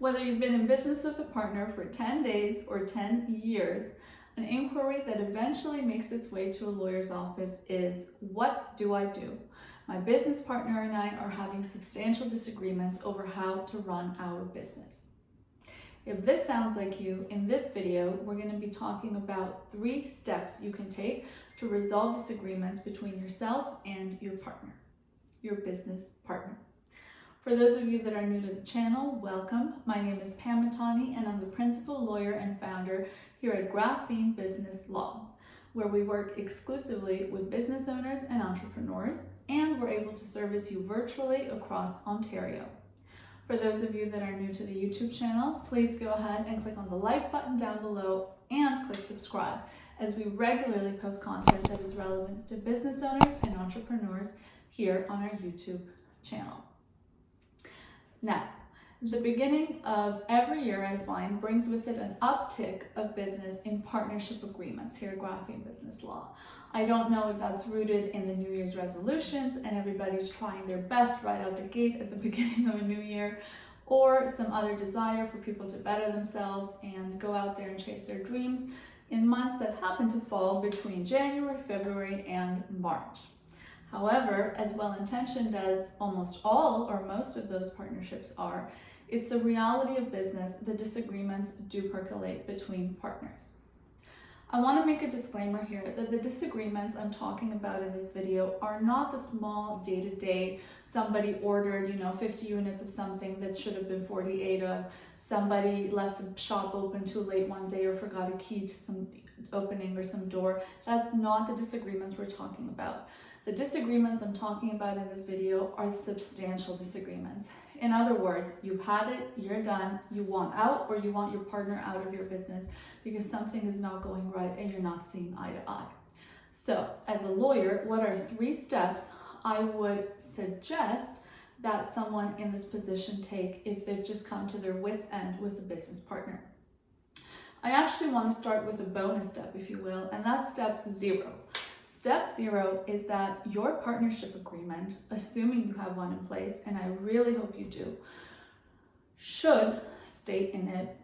Whether you've been in business with a partner for 10 days or 10 years, an inquiry that eventually makes its way to a lawyer's office is, what do I do? My business partner and I are having substantial disagreements over how to run our business. If this sounds like you, in this video, we're going to be talking about 3 steps you can take to resolve disagreements between yourself and your partner, your business partner. For those of you that are new to the channel, welcome. My name is Pamela Metani and I'm the principal lawyer and founder here at Graphene Business Law, where we work exclusively with business owners and entrepreneurs, and we're able to service you virtually across Ontario. For those of you that are new to the YouTube channel, please go ahead and click on the like button down below and click subscribe, as we regularly post content that is relevant to business owners and entrepreneurs here on our YouTube channel. Now, the beginning of every year, I find, brings with it an uptick of business in partnership agreements here at Graphene Business Law. I don't know if that's rooted in the New Year's resolutions and everybody's trying their best right out the gate at the beginning of a new year, or some other desire for people to better themselves and go out there and chase their dreams in months that happen to fall between January, February, and March. However, as well-intentioned as almost all or most of those partnerships are, it's the reality of business that disagreements do percolate between partners. I want to make a disclaimer here that the disagreements I'm talking about in this video are not the small day-to-day, somebody ordered, 50 units of something that should have been 48 of, somebody left the shop open too late one day or forgot a key to some opening or some door. That's not the disagreements we're talking about. The disagreements I'm talking about in this video are substantial disagreements. In other words, you've had it, you're done, you want out, or you want your partner out of your business because something is not going right and you're not seeing eye to eye. So, as a lawyer, what are 3 steps I would suggest that someone in this position take if they've just come to their wits' end with a business partner? I actually want to start with a bonus step, if you will, and that's step 0. Step 0 is that your partnership agreement, assuming you have one in place, and I really hope you do, should state in it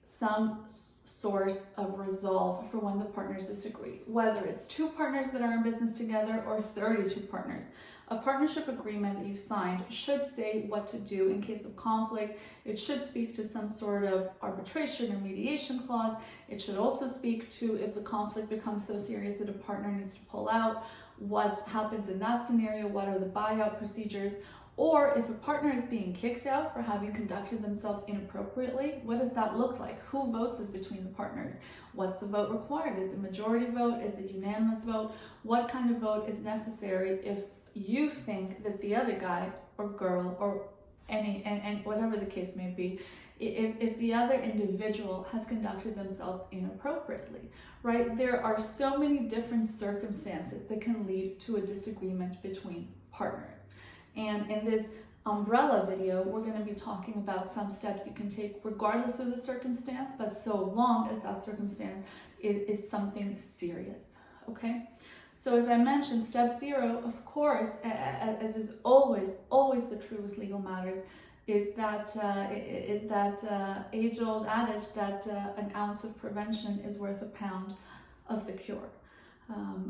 some source of resolve for when the partners disagree, whether it's 2 partners that are in business together or 32 partners. A partnership agreement that you've signed should say what to do in case of conflict. It should speak to some sort of arbitration or mediation clause. It should also speak to, if the conflict becomes so serious that a partner needs to pull out, what happens in that scenario, what are the buyout procedures, or if a partner is being kicked out for having conducted themselves inappropriately, what does that look like? Who votes as between the partners? What's the vote required? Is it majority vote? Is it unanimous vote? What kind of vote is necessary if you think that the other guy or girl or any and whatever the case may be, if the other individual has conducted themselves inappropriately, right? There are so many different circumstances that can lead to a disagreement between partners. And in this umbrella video, we're going to be talking about some steps you can take regardless of the circumstance, but so long as that circumstance is something serious, okay? So as I mentioned, step 0, of course, as is always the truth with legal matters, is that age-old adage that an ounce of prevention is worth a pound of the cure.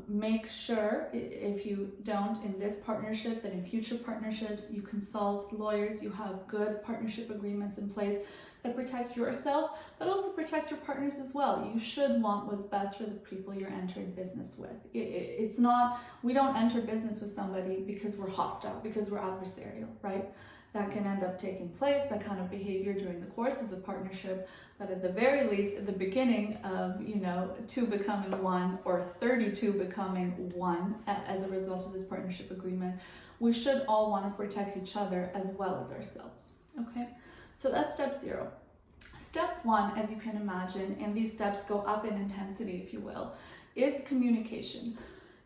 Make sure, if you don't in this partnership, that in future partnerships you consult lawyers, you have good partnership agreements in place that protect yourself, but also protect your partners as well. You should want what's best for the people you're entering business with. It's not, we don't enter business with somebody because we're hostile, because we're adversarial, right? That can end up taking place, that kind of behavior during the course of the partnership, but at the very least, at the beginning of, 2 becoming 1 or 32 becoming 1 as a result of this partnership agreement, we should all want to protect each other as well as ourselves, okay? So that's step 0. Step 1, as you can imagine, and these steps go up in intensity, if you will, is communication.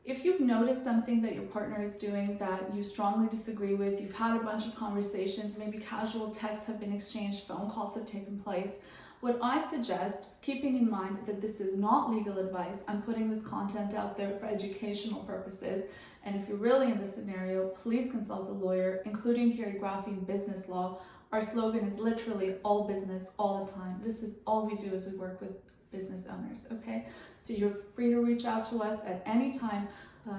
If you've noticed something that your partner is doing that you strongly disagree with, you've had a bunch of conversations, maybe casual texts have been exchanged, phone calls have taken place, what I suggest, keeping in mind that this is not legal advice, I'm putting this content out there for educational purposes, and if you're really in this scenario, please consult a lawyer, including here at Graphene Business Law. Our slogan is literally all business, all the time. This is all we do as we work with business owners, okay? So you're free to reach out to us at any time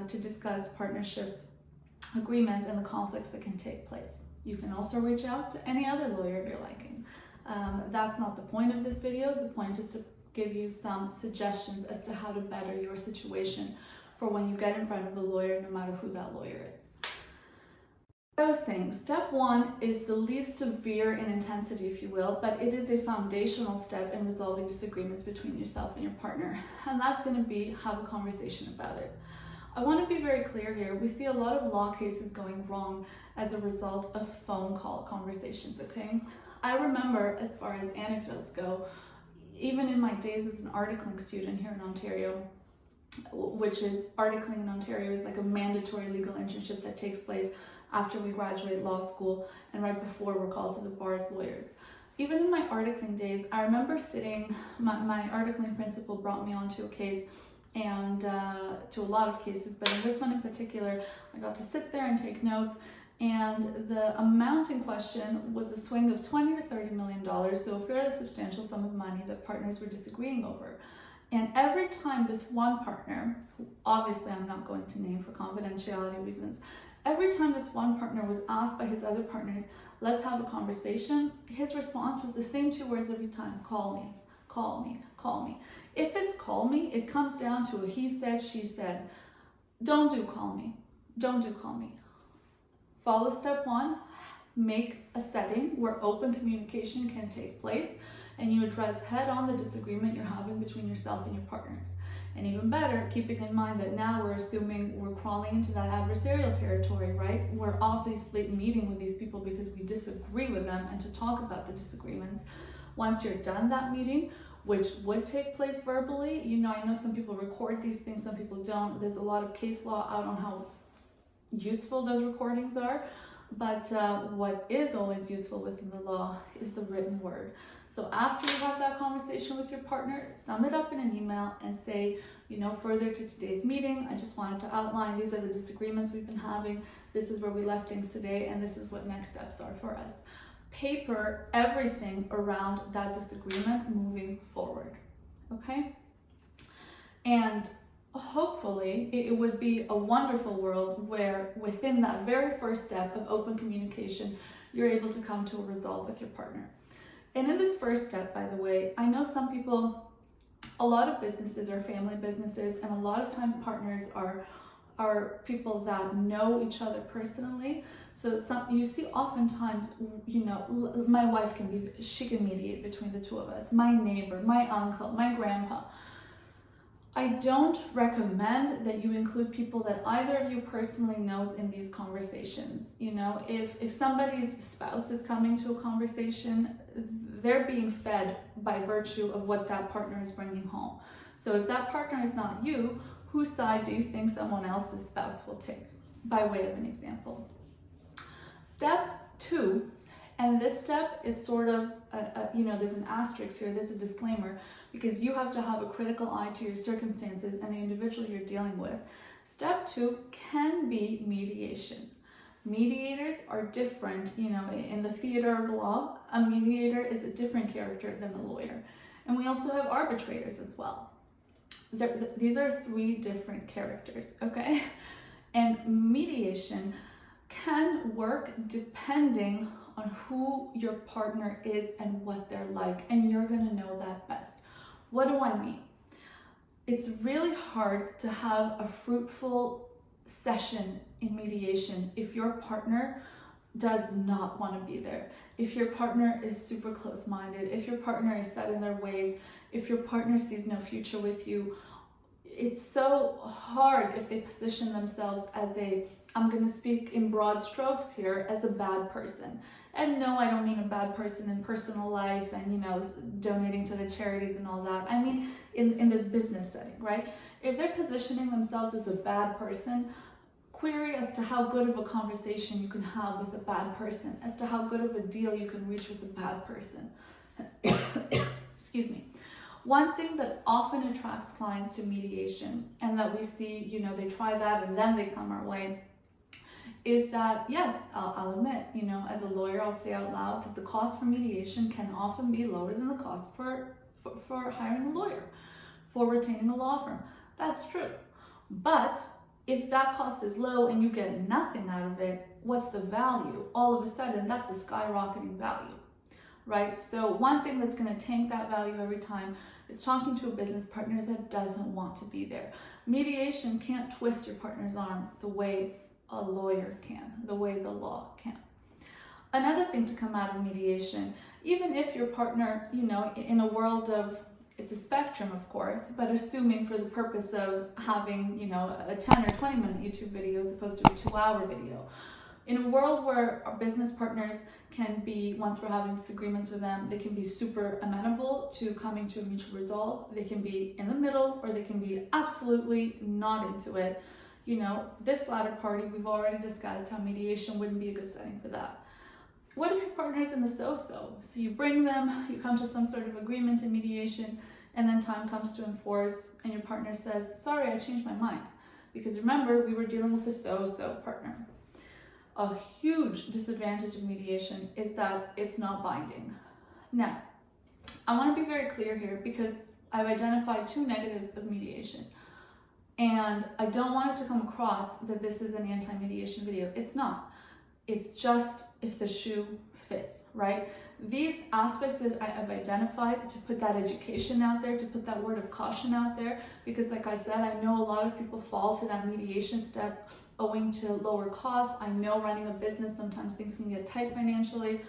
to discuss partnership agreements and the conflicts that can take place. You can also reach out to any other lawyer of your liking. That's not the point of this video. The point is to give you some suggestions as to how to better your situation for when you get in front of a lawyer, no matter who that lawyer is. I was saying, step one is the least severe in intensity, if you will, but it is a foundational step in resolving disagreements between yourself and your partner. And that's going to be have a conversation about it. I want to be very clear here. We see a lot of law cases going wrong as a result of phone call conversations, okay? I remember, as far as anecdotes go, even in my days as an articling student here in Ontario, which is articling in Ontario is like a mandatory legal internship that takes place after we graduate law school and right before we're called to the bar as lawyers. Even in my articling days, I remember sitting, my articling principal brought me onto a case and to a lot of cases, but in this one in particular, I got to sit there and take notes, and the amount in question was a swing of $20 to $30 million, so a fairly substantial sum of money that partners were disagreeing over. And every time this one partner, who obviously I'm not going to name for confidentiality reasons, every time this one partner was asked by his other partners, let's have a conversation, his response was the same two words every time: call me, call me, call me. If it's call me, it comes down to a he said, she said. Don't do call me. Don't do call me. Follow step one, make a setting where open communication can take place and you address head on the disagreement you're having between yourself and your partners. And even better, keeping in mind that now we're assuming we're crawling into that adversarial territory, right? We're obviously meeting with these people because we disagree with them and to talk about the disagreements. Once you're done that meeting, which would take place verbally, you know, I know some people record these things, some people don't. There's a lot of case law out on how useful those recordings are, but what is always useful within the law is the written word. So after you have that conversation with your partner, sum it up in an email and say, you know, further to today's meeting, I just wanted to outline, these are the disagreements we've been having, this is where we left things today, and this is what next steps are for us. Paper everything around that disagreement moving forward, okay? And hopefully it would be a wonderful world where within that very first step of open communication, you're able to come to a resolve with your partner. And in this first step, by the way, I know some people, a lot of businesses are family businesses, and a lot of time partners are people that know each other personally. So you see oftentimes, you know, my wife she can mediate between the two of us, my neighbor, my uncle, my grandpa. I don't recommend that you include people that either of you personally knows in these conversations. You know, if somebody's spouse is coming to a conversation, they're being fed by virtue of what that partner is bringing home. So if that partner is not you, whose side do you think someone else's spouse will take? By way of an example. Step two, and this step is sort of, you know, there's an asterisk here, there's a disclaimer, because you have to have a critical eye to your circumstances and the individual you're dealing with. Step two can be mediation. Mediators are different, you know, in the theater of law, a mediator is a different character than the lawyer. And we also have arbitrators as well. These are three different characters, okay? And mediation can work depending on who your partner is and what they're like, and you're gonna know that best. What do I mean? It's really hard to have a fruitful session in mediation if your partner does not want to be there, if your partner is super close-minded, if your partner is set in their ways, if your partner sees no future with you. It's so hard if they position themselves as I'm going to speak in broad strokes here, as a bad person. And no, I don't mean a bad person in personal life and, you know, donating to the charities and all that. I mean in this business setting, right? If they're positioning themselves as a bad person, query as to how good of a conversation you can have with a bad person, as to how good of a deal you can reach with a bad person. Excuse me. One thing that often attracts clients to mediation, and that we see, you know, they try that and then they come our way, is that, yes, I'll admit, as a lawyer, I'll say out loud that the cost for mediation can often be lower than the cost for hiring a lawyer, for retaining a law firm. That's true. But if that cost is low and you get nothing out of it, what's the value? All of a sudden, that's a skyrocketing value, right? So one thing that's going to tank that value every time is talking to a business partner that doesn't want to be there. Mediation can't twist your partner's arm the way a lawyer can, the way the law can. Another thing to come out of mediation, even if your partner, in a world of, it's a spectrum, of course, but assuming for the purpose of having, a 10 or 20 minute YouTube video as opposed to a 2-hour video. In a world where our business partners can be, once we're having disagreements with them, they can be super amenable to coming to a mutual resolve. They can be in the middle, or they can be absolutely not into it. This latter party, we've already discussed how mediation wouldn't be a good setting for that. What if your partner's in the so-so? So you bring them, you come to some sort of agreement in mediation, and then time comes to enforce, and your partner says, sorry, I changed my mind. Because remember, we were dealing with a so-so partner. A huge disadvantage of mediation is that it's not binding. Now, I want to be very clear here because I've identified 2 negatives of mediation. And I don't want it to come across that this is an anti-mediation video. It's not. It's just if the shoe fits, right? These aspects that I've identified, to put that education out there, to put that word of caution out there, because like I said, I know a lot of people fall to that mediation step owing to lower costs. I know running a business, sometimes things can get tight financially.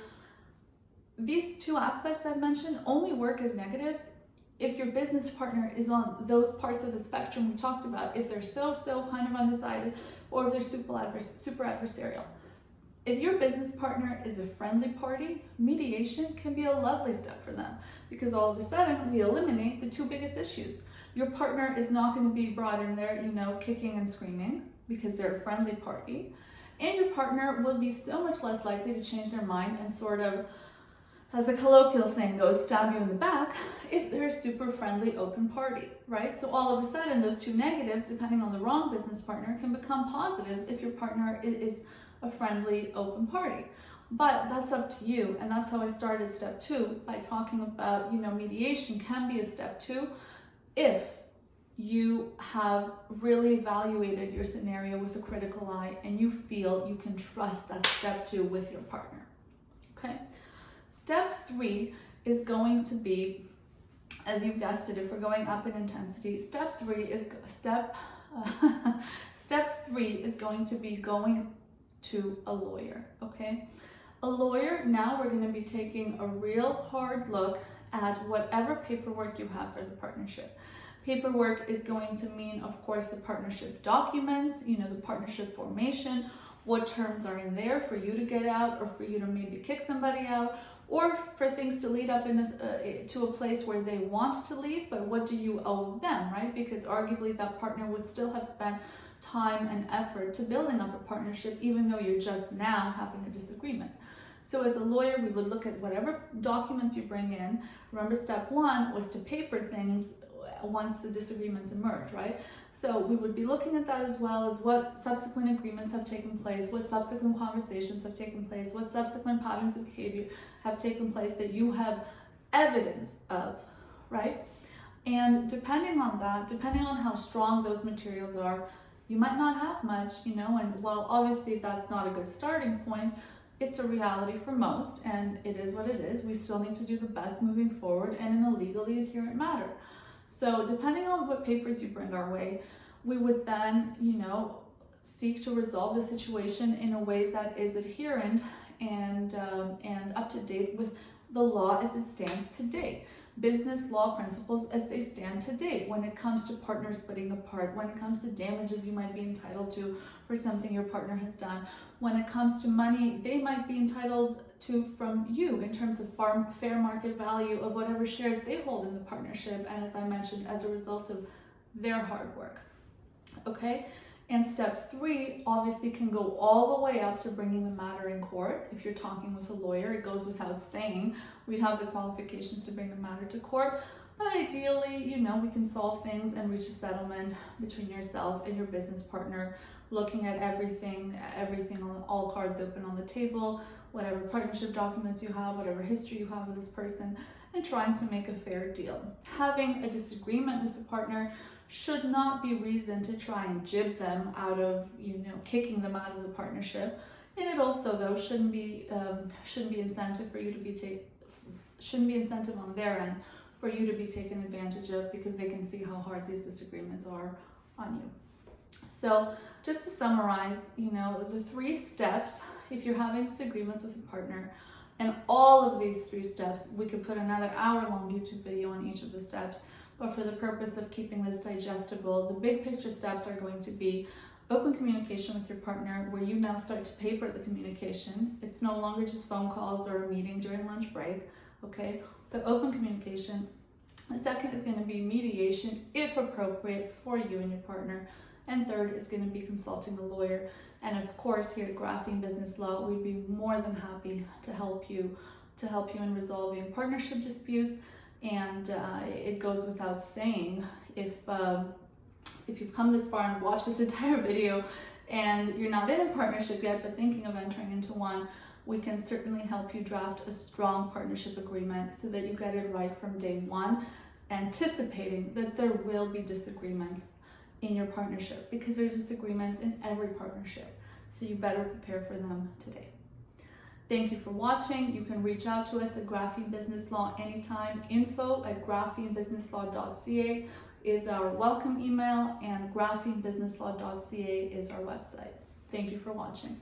These 2 aspects I've mentioned only work as negatives if your business partner is on those parts of the spectrum we talked about, if they're so kind of undecided, or if they're super adversarial. If your business partner is a friendly party, mediation can be a lovely step for them, because all of a sudden we eliminate the 2 biggest issues. Your partner is not going to be brought in there, kicking and screaming, because they're a friendly party, and your partner will be so much less likely to change their mind and sort of, as the colloquial saying goes, stab you in the back if they're a super friendly, open party, right? So all of a sudden, those 2 negatives, depending on the wrong business partner, can become positives if your partner is a friendly, open party. But that's up to you, and that's how I started step 2 by talking about, mediation can be a step 2 if you have really evaluated your scenario with a critical eye and you feel you can trust that step 2 with your partner, okay? Step 3 is going to be, as you've guessed it, if we're going up in intensity, step 3 is going to be going to a lawyer, okay? A lawyer, now we're going to be taking a real hard look at whatever paperwork you have for the partnership. Paperwork is going to mean, of course, the partnership documents, the partnership formation, what terms are in there for you to get out or for you to maybe kick somebody out, or for things to lead up to a place where they want to leave, but what do you owe them, right? Because arguably that partner would still have spent time and effort to building up a partnership, even though you're just now having a disagreement. So as a lawyer, we would look at whatever documents you bring in. Remember, step 1 was to paper things once the disagreements emerge, right? So we would be looking at that, as well as what subsequent agreements have taken place, what subsequent conversations have taken place, what subsequent patterns of behavior have taken place that you have evidence of, right? And depending on that, depending on how strong those materials are, you might not have much, and while obviously that's not a good starting point, it's a reality for most, and it is what it is. We still need to do the best moving forward and in a legally adherent matter. So depending on what papers you bring our way, we would then, seek to resolve the situation in a way that is adherent and up to date with the law as it stands today. Business law principles as they stand today when it comes to partners splitting apart, when it comes to damages you might be entitled to for something your partner has done, when it comes to money they might be entitled to from you in terms of fair market value of whatever shares they hold in the partnership, and as I mentioned, as a result of their hard work, okay? And step 3 obviously can go all the way up to bringing the matter in court. If you're talking with a lawyer, it goes without saying, we'd have the qualifications to bring the matter to court. But ideally, you know, we can solve things and reach a settlement between yourself and your business partner, looking at everything on all cards open on the table, whatever partnership documents you have, whatever history you have with this person, and trying to make a fair deal. Having a disagreement with a partner should not be reason to try and jib them out of, you know, kicking them out of the partnership. And it also, though, shouldn't be incentive for you to be shouldn't be incentive on their end for you to be taken advantage of, because they can see how hard these disagreements are on you. So just to summarize, you know, the 3 steps, if you're having disagreements with a partner, and all of these 3 steps, we could put another hour-long YouTube video on each of the steps, but for the purpose of keeping this digestible, the big picture steps are going to be open communication with your partner, where you now start to paper the communication. It's no longer just phone calls or a meeting during lunch break, okay? So open communication. The second is going to be mediation, if appropriate, for you and your partner. And third is going to be consulting a lawyer. And of course, here at Graphene Business Law, we'd be more than happy to help you in resolving partnership disputes. And it goes without saying, if you've come this far and watched this entire video and you're not in a partnership yet but thinking of entering into one, we can certainly help you draft a strong partnership agreement so that you get it right from day one, anticipating that there will be disagreements in your partnership, because there's disagreements in every partnership. So you better prepare for them today. Thank you for watching. You can reach out to us at Graphene Business Law anytime. info@graphenebusinesslaw.ca is our welcome email, and graphenebusinesslaw.ca is our website. Thank you for watching.